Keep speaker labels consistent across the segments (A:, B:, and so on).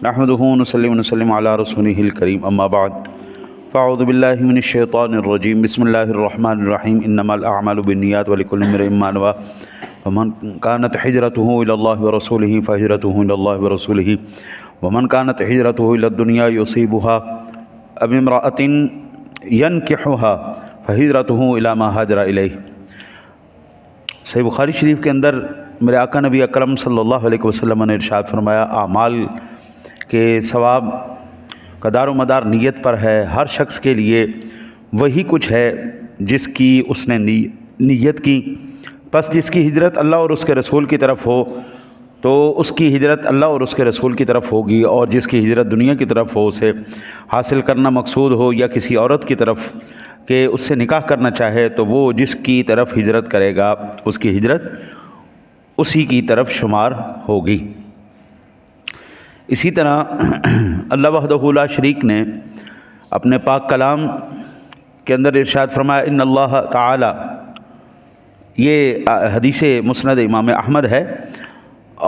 A: نحمدہ ونصلی ونسلم علی رسولہ الکریم اما بعد فاعوذ باللہ من الشیطان الرجیم بسم اللہ الرحمن الرحیم انما الاعمال بالنیات ولکل امرئ ما نوى فمن كانت هجرته الى الله ورسوله فهجرته الى الله ورسوله ومن كانت هجرته الى الدنيا يصيبها أو امرأة ينكحها فهجرته الى ما هاجر الیہ۔ صحیح بخاری شریف کے اندر میرے آقا نبی اکرم صلی اللہ علیہ وسلم نے ارشاد فرمایا، اعمال کے ثواب کا دار و مدار نیت پر ہے۔ ہر شخص کے لیے وہی کچھ ہے جس کی اس نے نیت کی، پس جس کی ہجرت اللہ اور اس کے رسول کی طرف ہو تو اس کی ہجرت اللہ اور اس کے رسول کی طرف ہوگی، اور جس کی ہجرت دنیا کی طرف ہو، اسے حاصل کرنا مقصود ہو، یا کسی عورت کی طرف کہ اس سے نکاح کرنا چاہے، تو وہ جس کی طرف ہجرت کرے گا اس کی ہجرت اسی کی طرف شمار ہوگی۔ اسی طرح اللہ وحدہ لا شریک نے اپنے پاک کلام کے اندر ارشاد فرمایا، ان اللہ تعالی، یہ حدیث مسند امام احمد ہے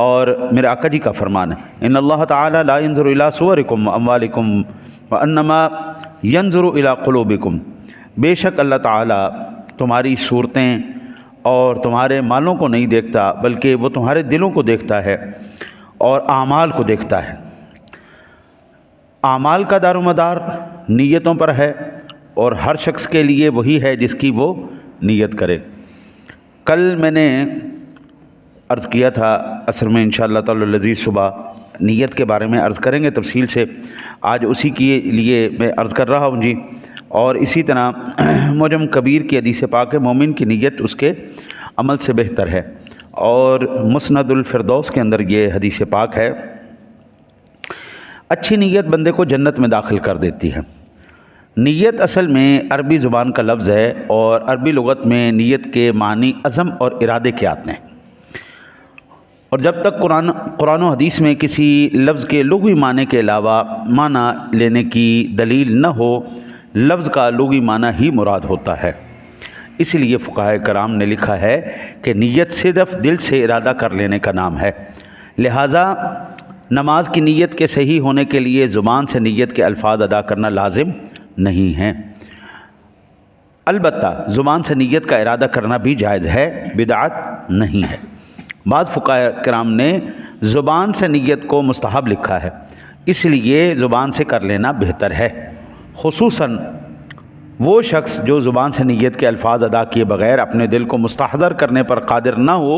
A: اور میرے آقا جی کا فرمان ہے، ان اللہ تعالی لا ينظر الى صورکم واموالکم وانما ينظر الى قلوبکم، بے شک اللہ تعالی تمہاری صورتیں اور تمہارے مالوں کو نہیں دیکھتا بلکہ وہ تمہارے دلوں کو دیکھتا ہے اور اعمال کو دیکھتا ہے۔ اعمال کا دار و مدار نیتوں پر ہے، اور ہر شخص کے لیے وہی ہے جس کی وہ نیت کرے۔ کل میں نے عرض کیا تھا، عصر میں انشاءاللہ تعالی العزیز صبح نیت کے بارے میں عرض کریں گے تفصیل سے، آج اسی کے لیے میں عرض کر رہا ہوں جی۔ اور اسی طرح معجم کبیر کی حدیث پاک ہے، مومن کی نیت اس کے عمل سے بہتر ہے، اور مسند الفردوس کے اندر یہ حدیث پاک ہے، اچھی نیت بندے کو جنت میں داخل کر دیتی ہے۔ نیت اصل میں عربی زبان کا لفظ ہے، اور عربی لغت میں نیت کے معنی عزم اور ارادے کے آتے ہیں، اور جب تک قرآن و حدیث میں کسی لفظ کے لغوی معنی کے علاوہ معنی لینے کی دلیل نہ ہو، لفظ کا لغوی معنی ہی مراد ہوتا ہے۔ اس لیے فقہاء کرام نے لکھا ہے کہ نیت صرف دل سے ارادہ کر لینے کا نام ہے، لہٰذا نماز کی نیت کے صحیح ہونے کے لیے زبان سے نیت کے الفاظ ادا کرنا لازم نہیں ہے، البتہ زبان سے نیت کا ارادہ کرنا بھی جائز ہے، بدعت نہیں ہے۔ بعض فقہاء کرام نے زبان سے نیت کو مستحب لکھا ہے، اس لیے زبان سے کر لینا بہتر ہے، خصوصاً وہ شخص جو زبان سے نیت کے الفاظ ادا کیے بغیر اپنے دل کو مستحضر کرنے پر قادر نہ ہو،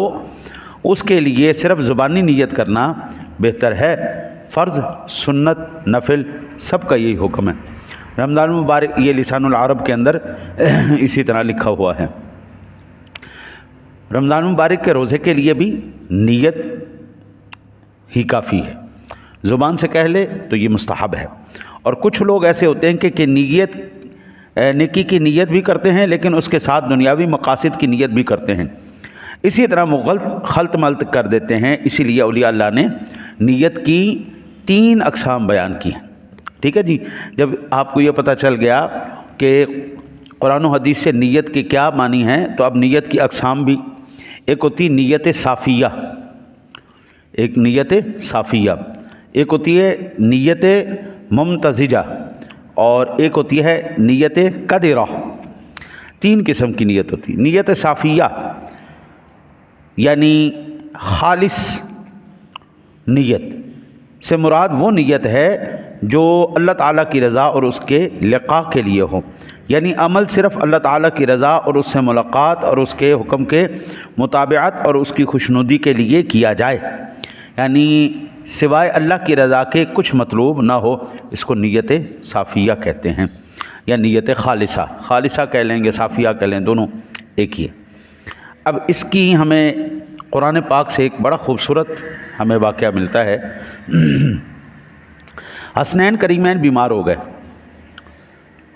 A: اس کے لیے صرف زبانی نیت کرنا بہتر ہے۔ فرض، سنت، نفل سب کا یہی حکم ہے۔ رمضان المبارک، یہ لسان العرب کے اندر اسی طرح لکھا ہوا ہے۔ رمضان المبارک کے روزے کے لیے بھی نیت ہی کافی ہے، زبان سے کہہ لے تو یہ مستحب ہے۔ اور کچھ لوگ ایسے ہوتے ہیں کہ نیکی کی نیت بھی کرتے ہیں لیکن اس کے ساتھ دنیاوی مقاصد کی نیت بھی کرتے ہیں، اسی طرح وہ خلط ملط کر دیتے ہیں۔ اسی لیے اولیاء اللہ نے نیت کی 3 اقسام بیان کی ہیں، ٹھیک ہے جی۔ جب آپ کو یہ پتہ چل گیا کہ قرآن و حدیث سے نیت کے کیا معنی ہیں، تو اب نیت کی اقسام بھی، ایک ہوتی نیت صافیہ، ایک نیت صافیہ، ایک ہوتی ہے نیت ممتزجہ، اور ایک ہوتی ہے نیت قدرہ۔ 3 قسم کی نیت ہوتی ہے۔ نیت صافیہ یعنی خالص نیت سے مراد وہ نیت ہے جو اللہ تعالیٰ کی رضا اور اس کے لقاء کے لیے ہو، یعنی عمل صرف اللہ تعالیٰ کی رضا اور اس سے ملاقات اور اس کے حکم کے مطابعت اور اس کی خوشنودی کے لیے کیا جائے، یعنی سوائے اللہ کی رضا کے کچھ مطلوب نہ ہو، اس کو نیت صافیہ کہتے ہیں، یا نیت خالصہ کہہ لیں گے، صافیہ کہہ لیں، دونوں ایک ہی ہے۔ اب اس کی ہمیں قرآن پاک سے ایک بڑا خوبصورت ہمیں واقعہ ملتا ہے۔ حسنین کریمین بیمار ہو گئے،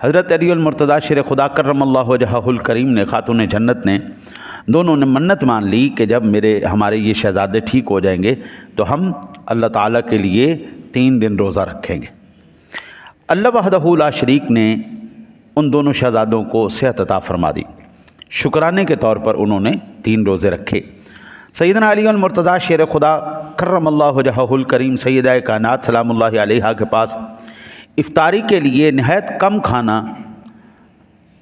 A: حضرت علی المرتضیٰ شیر خدا کرم اللہ وجہہ الکریم نے، خاتون جنت نے، دونوں نے منت مان لی کہ جب ہمارے یہ شہزادے ٹھیک ہو جائیں گے تو ہم اللہ تعالیٰ کے لیے 3 دن روزہ رکھیں گے۔ اللہ وحدہ لا شریک نے ان دونوں شہزادوں کو صحت عطا فرما دی، شکرانے کے طور پر انہوں نے 3 روزے رکھے۔ سیدنا علی المرتضیٰ شیر خدا کرم اللہ وجہہ الکریم سیدہ کائنات سلام اللہ علیہا کے پاس افطاری کے لیے نہایت کم کھانا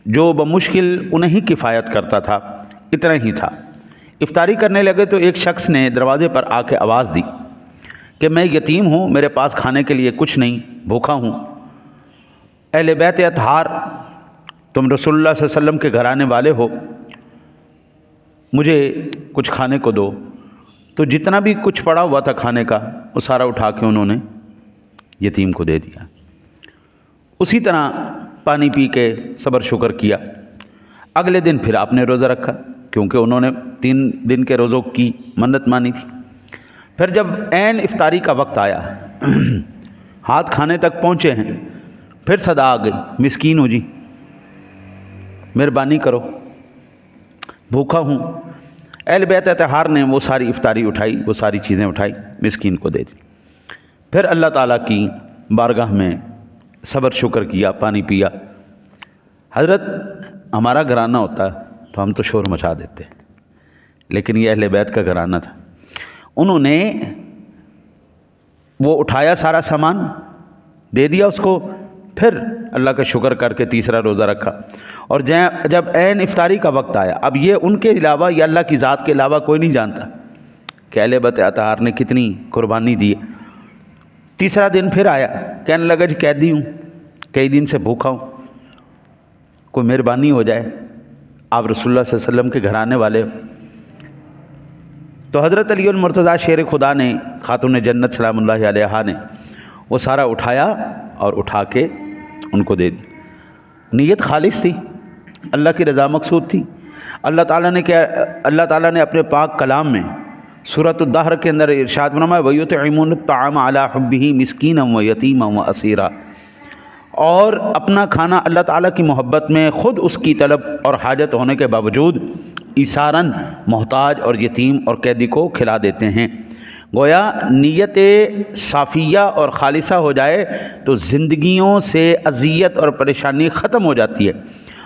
A: جو بمشکل انہیں ہی کفایت کرتا تھا اتنا ہی تھا۔ افطاری کرنے لگے تو ایک شخص نے دروازے پر آ کے آواز دی کہ میں یتیم ہوں، میرے پاس کھانے کے لیے کچھ نہیں، بھوکا ہوں، اہل بیت اطہار تم رسول اللہ صلی اللہ علیہ وسلم کے گھرانے والے ہو، مجھے کچھ کھانے کو دو۔ تو جتنا بھی کچھ پڑا ہوا تھا کھانے کا وہ سارا اٹھا کے انہوں نے یتیم کو دے دیا۔ اسی طرح پانی پی کے صبر شکر کیا۔ اگلے دن پھر آپ نے روزہ رکھا کیونکہ انہوں نے 3 دن کے روزوں کی منت مانی تھی۔ پھر جب عین افطاری کا وقت آیا، ہاتھ کھانے تک پہنچے ہیں، پھر صدا آ گئی، مسکین ہوں جی، مہربانی کرو، بھوکا ہوں۔ اہل بیت اطہار نے وہ ساری افطاری اٹھائی، وہ ساری چیزیں اٹھائی، مسکین کو دے دی۔ پھر اللہ تعالیٰ کی بارگاہ میں صبر شکر کیا، پانی پیا۔ حضرت ہمارا گھرانہ ہوتا تو ہم تو شور مچا دیتے، لیکن یہ اہل بیت کا گھرانہ تھا، انہوں نے وہ اٹھایا، سارا سامان دے دیا اس کو، پھر اللہ کا شکر کر کے تیسرا روزہ رکھا۔ اور جب عین افطاری کا وقت آیا، اب یہ ان کے علاوہ یا اللہ کی ذات کے علاوہ کوئی نہیں جانتا کہ اہل بیت اطہار نے کتنی قربانی دی ہے۔ تیسرا دن پھر آیا، کہنے لگا جی قیدی ہوں، کئی دن سے بھوکا ہوں، کوئی مہربانی ہو جائے، آپ رسول اللہ صلی اللہ علیہ وسلم کے گھرانے والے ہو۔ تو حضرت علی المرتضیٰ شیر خدا نے، خاتون جنت سلام اللہ علیہا نے وہ سارا اٹھایا اور اٹھا کے ان کو دے دی۔ نیت خالص تھی، اللہ کی رضا مقصود تھی۔ اللہ تعالیٰ نے اپنے پاک کلام میں سورۃ الدہر کے اندر ارشاد فرمایا وَيُطْعِمُونَ الطَّعَامَ عَلَىٰ حُبِّهِ مِسْكِينًا وَيَتِيمًا وَأَسِيرًا، اور اپنا کھانا اللہ تعالیٰ کی محبت میں خود اس کی طلب اور حاجت ہونے کے باوجود ایثاراً محتاج اور یتیم اور قیدی کو کھلا دیتے ہیں۔ گویا نیت صافیہ اور خالصہ ہو جائے تو زندگیوں سے اذیت اور پریشانی ختم ہو جاتی ہے،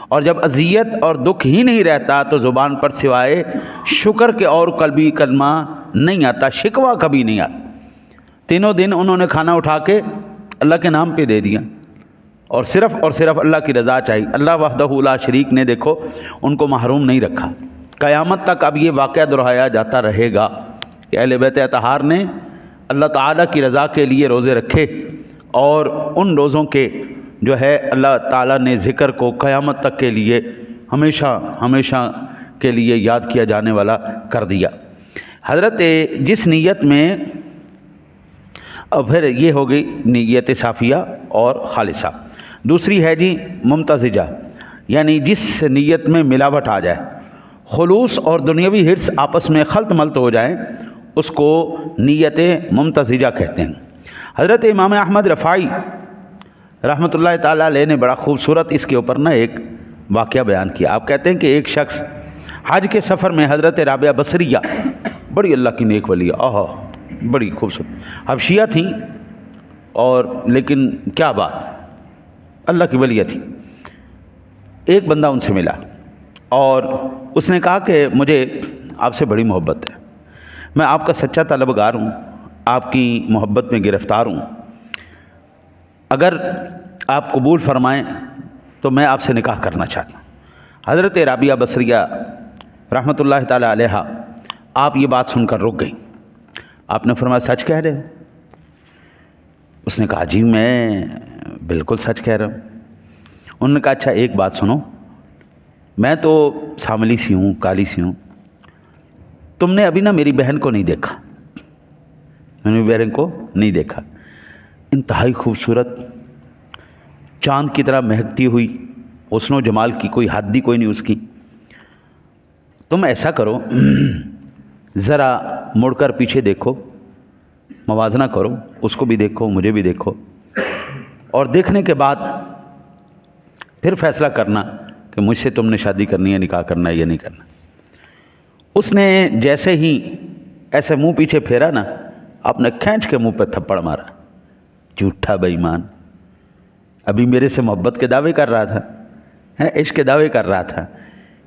A: اور جب اذیت اور دکھ ہی نہیں رہتا تو زبان پر سوائے شکر کے اور قلبی کلمہ نہیں آتا، شکوہ کبھی نہیں آتا۔ تینوں دن انہوں نے کھانا اٹھا کے اللہ کے نام پہ دے دیا، اور صرف اللہ کی رضا چاہیے۔ اللہ وحدہ لا شریک نے دیکھو ان کو محروم نہیں رکھا۔ قیامت تک اب یہ واقعہ دہرایا جاتا رہے گا کہ اہل بیت اطہار نے اللہ تعالیٰ کی رضا کے لیے روزے رکھے، اور ان روزوں کے جو ہے اللہ تعالیٰ نے ذکر کو قیامت تک کے لیے ہمیشہ کے لیے یاد کیا جانے والا کر دیا۔ حضرت جس نیت میں پھر یہ ہو گئی نیت صافیہ اور خالصہ، دوسری ہے جی ممتزجہ، یعنی جس نیت میں ملاوٹ آ جائے، خلوص اور دنیاوی حرص آپس میں خلط ملط ہو جائیں، اس کو نیت ممتزجہ کہتے ہیں۔ حضرت امام احمد رفاعی رحمۃ اللہ تعالیٰ علیہ نے بڑا خوبصورت اس کے اوپر ایک واقعہ بیان کیا۔ آپ کہتے ہیں کہ ایک شخص حج کے سفر میں حضرت رابعہ بصریہ، بڑی اللہ کی نیک ولی، بڑی خوبصورت حبشیہ تھیں، اور لیکن کیا بات، اللہ کی ولیہ تھی۔ ایک بندہ ان سے ملا اور اس نے کہا کہ مجھے آپ سے بڑی محبت ہے، میں آپ کا سچا طلبگار ہوں، آپ کی محبت میں گرفتار ہوں، اگر آپ قبول فرمائیں تو میں آپ سے نکاح کرنا چاہتا ہوں۔ حضرت رابعہ بصریہ رحمۃ اللہ تعالیٰ علیہا آپ یہ بات سن کر رک گئیں۔ آپ نے فرمایا سچ کہہ رہے ہو؟ اس نے کہا جی میں بالکل سچ کہہ رہا ہوں۔ انہوں نے کہا اچھا ایک بات سنو، میں تو ساملی سی ہوں، کالی سی ہوں، تم نے ابھی میری بہن کو نہیں دیکھا، میں نے بہن کو نہیں دیکھا، انتہائی خوبصورت، چاند کی طرح مہکتی ہوئی، حسن و جمال کی کوئی حد ہی کوئی نہیں اس کی۔ تم ایسا کرو، ذرا مڑ کر پیچھے دیکھو، موازنہ کرو، اس کو بھی دیکھو، مجھے بھی دیکھو، اور دیکھنے کے بعد پھر فیصلہ کرنا کہ مجھ سے تم نے شادی کرنی ہے، نکاح کرنا ہے یا نہیں کرنا۔ اس نے جیسے ہی ایسے منہ پیچھے پھیرا نا، آپ نے کھینچ کے منہ پہ تھپڑ مارا، جھوٹا بے ایمان، ابھی میرے سے محبت کے دعوے کر رہا تھا، عشق کے دعوے کر رہا تھا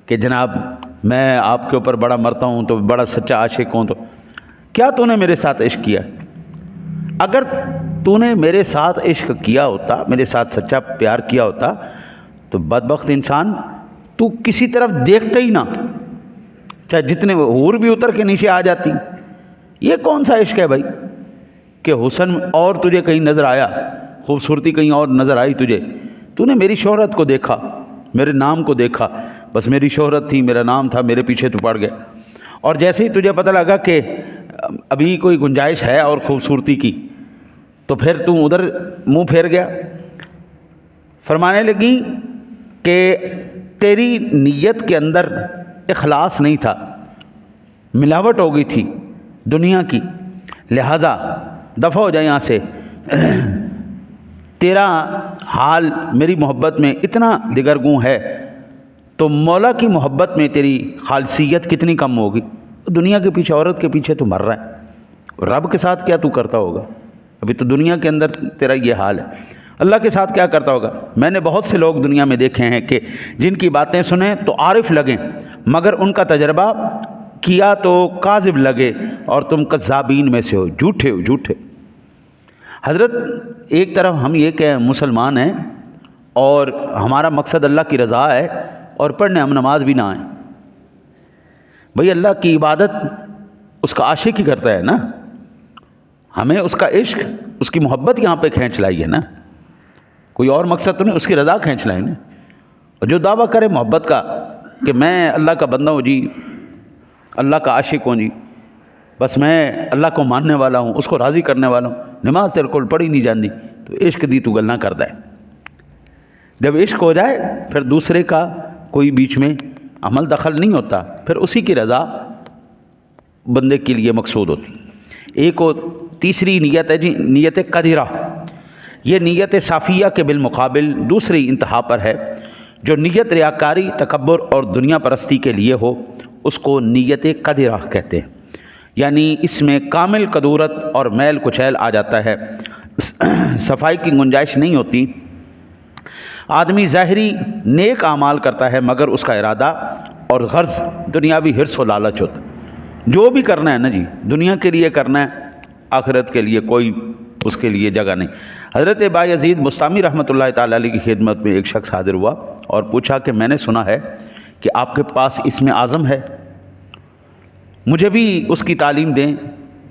A: کہ جناب میں آپ کے اوپر بڑا مرتا ہوں تو بڑا سچا عاشق ہوں، تو کیا تو نے میرے ساتھ عشق کیا؟ اگر تو نے میرے ساتھ عشق کیا ہوتا، میرے ساتھ سچا پیار کیا ہوتا، تو بدبخت انسان تو کسی طرف دیکھتا ہی نہ، چاہے جتنے حور بھی اتر کے نیچے آ جاتی۔ یہ کون سا عشق ہے بھائی کہ حسن اور تجھے کہیں نظر آیا، خوبصورتی کہیں اور نظر آئی تجھے؟ تو نے میری شہرت کو دیکھا، میرے نام کو دیکھا، بس میری شہرت تھی، میرا نام تھا، میرے پیچھے تو پڑ گیا، اور جیسے ہی تجھے پتہ لگا کہ ابھی کوئی گنجائش ہے اور خوبصورتی کی، تو پھر تو ادھر منہ پھیر گیا۔ فرمانے لگی کہ تیری نیت کے اندر اخلاص نہیں تھا، ملاوٹ ہو گئی تھی دنیا کی، لہٰذا دفع ہو جائے یہاں سے۔ تیرا حال میری محبت میں اتنا دگرگوں ہے تو مولا کی محبت میں تیری خالصیت کتنی کم ہوگی؟ دنیا کے پیچھے، عورت کے پیچھے تو مر رہا ہے، رب کے ساتھ کیا تو کرتا ہوگا؟ ابھی تو دنیا کے اندر تیرا یہ حال ہے، اللہ کے ساتھ کیا کرتا ہوگا؟ میں نے بہت سے لوگ دنیا میں دیکھے ہیں کہ جن کی باتیں سنیں تو عارف لگیں، مگر ان کا تجربہ کیا تو کاذب لگے، اور تم کذابین میں سے ہو، جھوٹے ہو، جھوٹے۔ حضرت ایک طرف ہم یہ کہ مسلمان ہیں اور ہمارا مقصد اللہ کی رضا ہے، اور پڑھنے ہم نماز بھی نہ آئیں۔ بھئی اللہ کی عبادت اس کا عاشق ہی کرتا ہے نا، ہمیں اس کا عشق، اس کی محبت یہاں پہ کھینچ لائی ہے نا، کوئی اور مقصد تو نہیں، اس کی رضا کھینچ لائی نا۔ اور جو دعویٰ کرے محبت کا کہ میں اللہ کا بندہ ہوں جی، اللہ کا عاشق ہوں جی، بس میں اللہ کو ماننے والا ہوں، اس کو راضی کرنے والا ہوں، نماز تیرے کو پڑھی نہیں جاندی، تو عشق دی تو گل نہ کردا ہے۔ جب عشق ہو جائے پھر دوسرے کا کوئی بیچ میں عمل دخل نہیں ہوتا، پھر اسی کی رضا بندے کے لیے مقصود ہوتی۔ ایک اور تیسری نیت ہے جی، نیت قدرہ۔ یہ نیت صافیہ کے بالمقابل دوسری انتہا پر ہے۔ جو نیت ریاکاری، تکبر اور دنیا پرستی کے لیے ہو اس کو نیت قدرہ کہتے ہیں، یعنی اس میں کامل قدورت اور میل کچیل آ جاتا ہے، صفائی کی گنجائش نہیں ہوتی۔ آدمی ظاہری نیک اعمال کرتا ہے مگر اس کا ارادہ اور غرض دنیاوی حرص و لالچ ہوتا ہے۔ جو بھی کرنا ہے نا جی، دنیا کے لیے کرنا ہے، آخرت کے لیے کوئی اس کے لیے جگہ نہیں۔ حضرت بایزید بستامی رحمۃ اللہ تعالیٰ علیہ کی خدمت میں ایک شخص حاضر ہوا اور پوچھا کہ میں نے سنا ہے کہ آپ کے پاس اسم اعظم ہے، مجھے بھی اس کی تعلیم دیں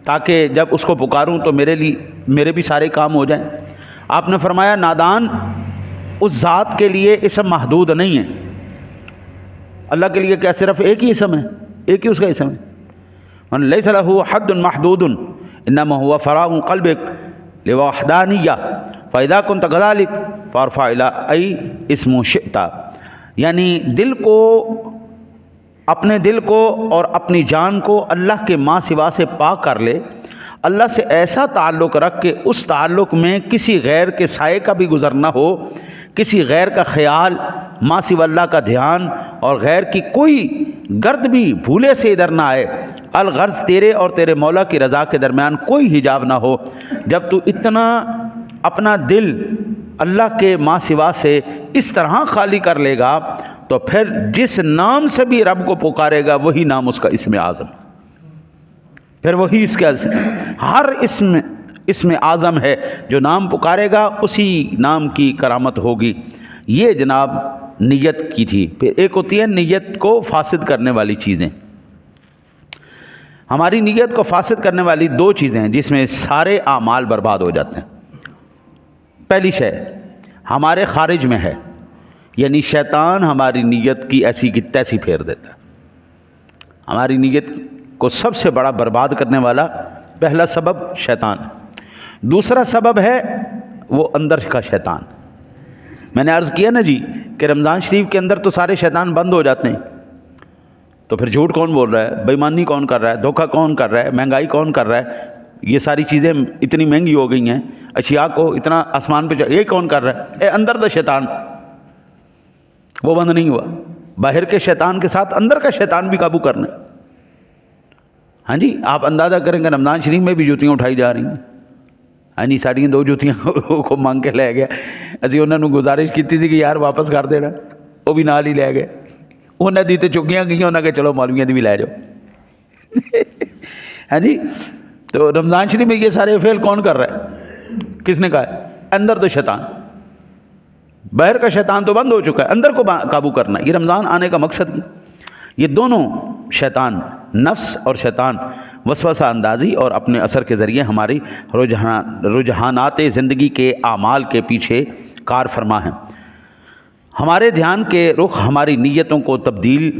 A: تاکہ جب اس کو پکاروں تو میرے بھی سارے کام ہو جائیں۔ آپ نے فرمایا نادان، اس ذات کے لیے اسم محدود نہیں ہے۔ اللہ کے لیے کیا صرف ایک ہی اسم ہے؟ ایک ہی اس کا اسم ہے۔ من لیس لہ حد محدود انما هو فراغ قلبک لوحدانیہ فاذا كنت كذلك فارفع الی اسم شئت، یعنی اپنے دل کو اور اپنی جان کو اللہ کے ماں سوا سے پاک کر لے، اللہ سے ایسا تعلق رکھ کہ اس تعلق میں کسی غیر کے سائے کا بھی گزر نہ ہو، کسی غیر کا خیال، ماں سوا اللہ کا دھیان، اور غیر کی کوئی گرد بھی بھولے سے ادھر نہ آئے۔ الغرض تیرے اور تیرے مولا کی رضا کے درمیان کوئی حجاب نہ ہو۔ جب تو اتنا اپنا دل اللہ کے ماں سوا سے اس طرح خالی کر لے گا تو پھر جس نام سے بھی رب کو پکارے گا وہی نام اس کا اسم اعظم، پھر وہی اس کا ہر اسم اعظم ہے، جو نام پکارے گا اسی نام کی کرامت ہوگی۔ یہ جناب نیت کی تھی۔ پھر ایک ہوتی ہے نیت کو فاسد کرنے والی چیزیں۔ ہماری نیت کو فاسد کرنے والی دو چیزیں ہیں جس میں سارے اعمال برباد ہو جاتے ہیں۔ پہلی شے ہمارے خارج میں ہے، یعنی شیطان ہماری نیت کی ایسی کی تیسی پھیر دیتا ہے۔ ہماری نیت کو سب سے بڑا برباد کرنے والا پہلا سبب شیطان ہے۔ دوسرا سبب ہے وہ اندر کا شیطان۔ میں نے عرض کیا نا جی کہ رمضان شریف کے اندر تو سارے شیطان بند ہو جاتے ہیں، تو پھر جھوٹ کون بول رہا ہے، بے ایمانی کون کر رہا ہے، دھوکہ کون کر رہا ہے، مہنگائی کون کر رہا ہے، یہ ساری چیزیں اتنی مہنگی ہو گئی ہیں، اشیاء کو اتنا آسمان پہ یہ کون کر رہا ہے؟ اندر دا شیطان، وہ بند نہیں ہوا۔ باہر کے شیطان کے ساتھ اندر کا شیطان بھی قابو کرنا ہے۔ ہاں جی، آپ اندازہ کریں گے رمضان شریف میں بھی جوتیاں اٹھائی جا رہی ہیں۔ ہاں جی، ساڑیاں دو جوتیاں کو مانگ کے لے گیا، اسی انہوں نے گزارش کی تھی کہ یار واپس کر دینا، وہ بھی نال ہی لے گئے۔ انہیں دی تو چکیاں گئی، انہیں کہ چلو مولویاں دی بھی لے جاؤ ہاں جی. تو رمضان شریف میں یہ سارے فعل کون کر رہا ہے؟ کس نے کہا ہے؟ اندر تو شیطان، باہر کا شیطان تو بند ہو چکا ہے، اندر کو قابو کرنا. یہ رمضان آنے کا مقصد یہ دونوں شیطان، نفس اور شیطان، وسوسہ اندازی اور اپنے اثر کے ذریعے ہماری رجحانات زندگی کے اعمال کے پیچھے کار فرما ہیں. ہمارے دھیان کے رخ ہماری نیتوں کو تبدیل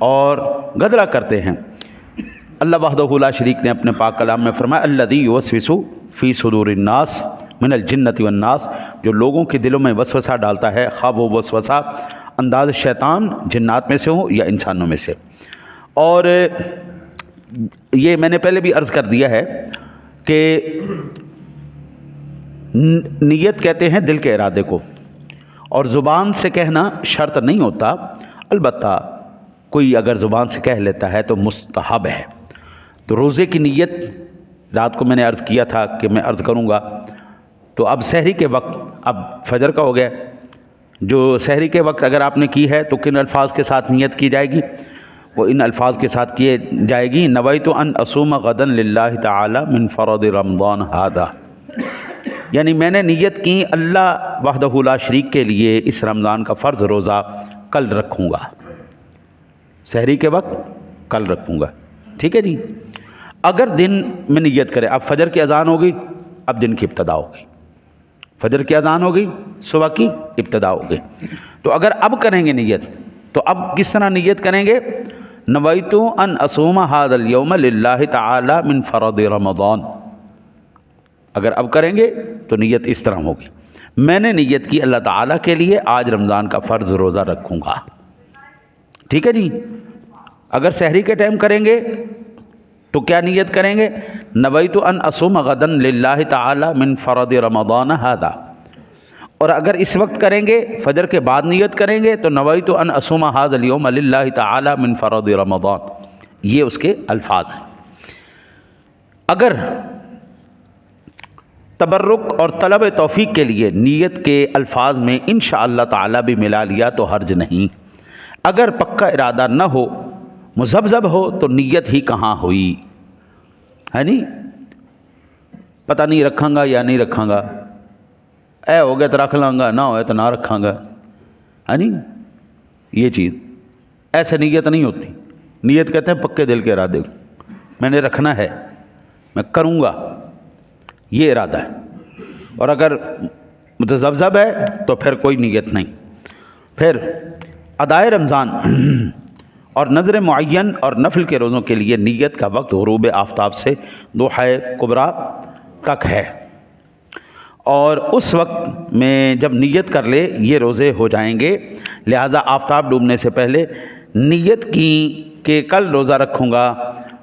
A: اور گدلا کرتے ہیں. اللہ وحدہ لا شریک نے اپنے پاک کلام میں فرمایا الذی یوسوس فی صدور الناس من الجنۃ والناس، جو لوگوں کے دلوں میں وسوسہ ڈالتا ہے، خواہ وہ وسوسہ انداز شیطان جنات میں سے ہو یا انسانوں میں سے. اور یہ میں نے پہلے بھی عرض کر دیا ہے کہ نیت کہتے ہیں دل کے ارادے کو، اور زبان سے کہنا شرط نہیں ہوتا، البتہ کوئی اگر زبان سے کہہ لیتا ہے تو مستحب ہے. تو روزے کی نیت رات کو میں نے عرض کیا تھا کہ میں عرض کروں گا. تو اب سحری کے وقت، اب فجر کا ہو گیا، جو سحری کے وقت اگر آپ نے کی ہے تو کن الفاظ کے ساتھ نیت کی جائے گی؟ وہ ان الفاظ کے ساتھ کیے جائے گی نویت ان اصوم غدا للہ تعالی من فرض رمضان ھذا، یعنی میں نے نیت کی اللہ وحدہ لا شریک کے لیے اس رمضان کا فرض روزہ کل رکھوں گا. سحری کے وقت کل رکھوں گا، ٹھیک ہے جی. اگر دن میں نیت کرے، اب فجر کی اذان ہوگی، اب دن کی ابتدا ہو گئی، فجر کی اذان ہو گئی، صبح کی ابتدا ہو گئی. تو اگر اب کریں گے نیت، تو اب کس طرح نیت کریں گے؟ نویت ان اصوم ھذا الیوم للہ تعالی من فرض رمضان. اگر اب کریں گے تو نیت اس طرح ہوگی، میں نے نیت کی اللہ تعالیٰ کے لیے آج رمضان کا فرض روزہ رکھوں گا، ٹھیک ہے جی. اگر سحری کے ٹائم کریں گے تو کیا نیت کریں گے؟ نویت ان اصوم غدا للہ تعالی من فرض رمضان ھذا. اور اگر اس وقت کریں گے، فجر کے بعد نیت کریں گے تو نویت ان اصوم ھذا الیوم للہ تعالی من فرض رمضان. یہ اس کے الفاظ ہیں. اگر تبرک اور طلب توفیق کے لیے نیت کے الفاظ میں انشاءاللہ تعالی بھی ملا لیا تو حرج نہیں. اگر پکا ارادہ نہ ہو، مذبذب ہو، تو نیت ہی کہاں ہوئی ہے نہیں. پتہ نہیں رکھاں گا یا نہیں رکھاں گا، اے ہو گیا تو رکھ لاں گا، نہ ہوئے تو نہ رکھاں گا، ہے نہیں. یہ چیز ایسے نیت نہیں ہوتی. نیت کہتے ہیں پکے دل کے ارادے، میں نے رکھنا ہے، میں کروں گا، یہ ارادہ ہے. اور اگر متذبذب ہے تو پھر کوئی نیت نہیں. پھر ادائے رمضان اور نظر معین اور نفل کے روزوں کے لیے نیت کا وقت غروب آفتاب سے ضحی کبریٰ تک ہے، اور اس وقت میں جب نیت کر لے یہ روزے ہو جائیں گے. لہٰذا آفتاب ڈوبنے سے پہلے نیت کی کہ کل روزہ رکھوں گا،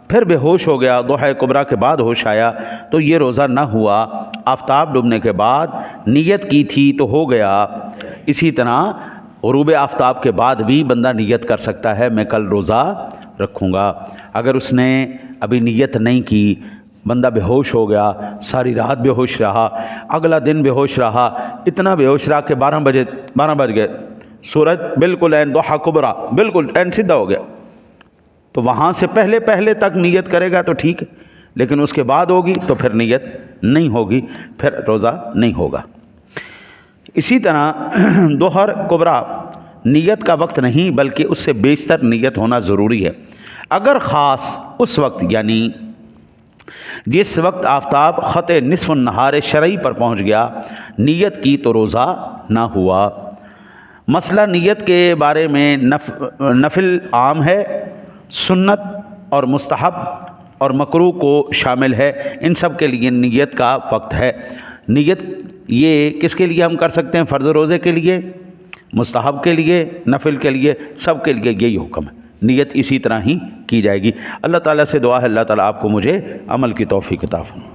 A: پھر بے ہوش ہو گیا، ضحی کبریٰ کے بعد ہوش آیا تو یہ روزہ نہ ہوا. آفتاب ڈوبنے کے بعد نیت کی تھی تو ہو گیا. اسی طرح غروب آفتاب کے بعد بھی بندہ نیت کر سکتا ہے میں کل روزہ رکھوں گا. اگر اس نے ابھی نیت نہیں کی، بندہ بے ہوش ہو گیا، ساری رات بے ہوش رہا، اگلا دن بے ہوش رہا، اتنا بے ہوش رہا کہ 12 بج گئے، سورج بالکل عین ضحی کبریٰ بالکل عین سیدھا ہو گیا، تو وہاں سے پہلے تک نیت کرے گا تو ٹھیک ہے، لیکن اس کے بعد ہوگی تو پھر نیت نہیں ہوگی، پھر روزہ نہیں ہوگا. اسی طرح ظہر کبریٰ نیت کا وقت نہیں بلکہ اس سے بیشتر نیت ہونا ضروری ہے. اگر خاص اس وقت یعنی جس وقت آفتاب خط نصف النہار شرعی پر پہنچ گیا نیت کی تو روزہ نہ ہوا. مسئلہ نیت کے بارے میں نفل عام ہے، سنت اور مستحب اور مکروہ کو شامل ہے. ان سب کے لیے نیت کا وقت ہے. نیت یہ کس کے لیے ہم کر سکتے ہیں؟ فرض روزے کے لیے، مستحب کے لیے، نفل کے لیے، سب کے لیے یہی حکم ہے. نیت اسی طرح ہی کی جائے گی. اللہ تعالیٰ سے دعا ہے اللہ تعالیٰ آپ کو مجھے عمل کی توفیق عطا فرمائے.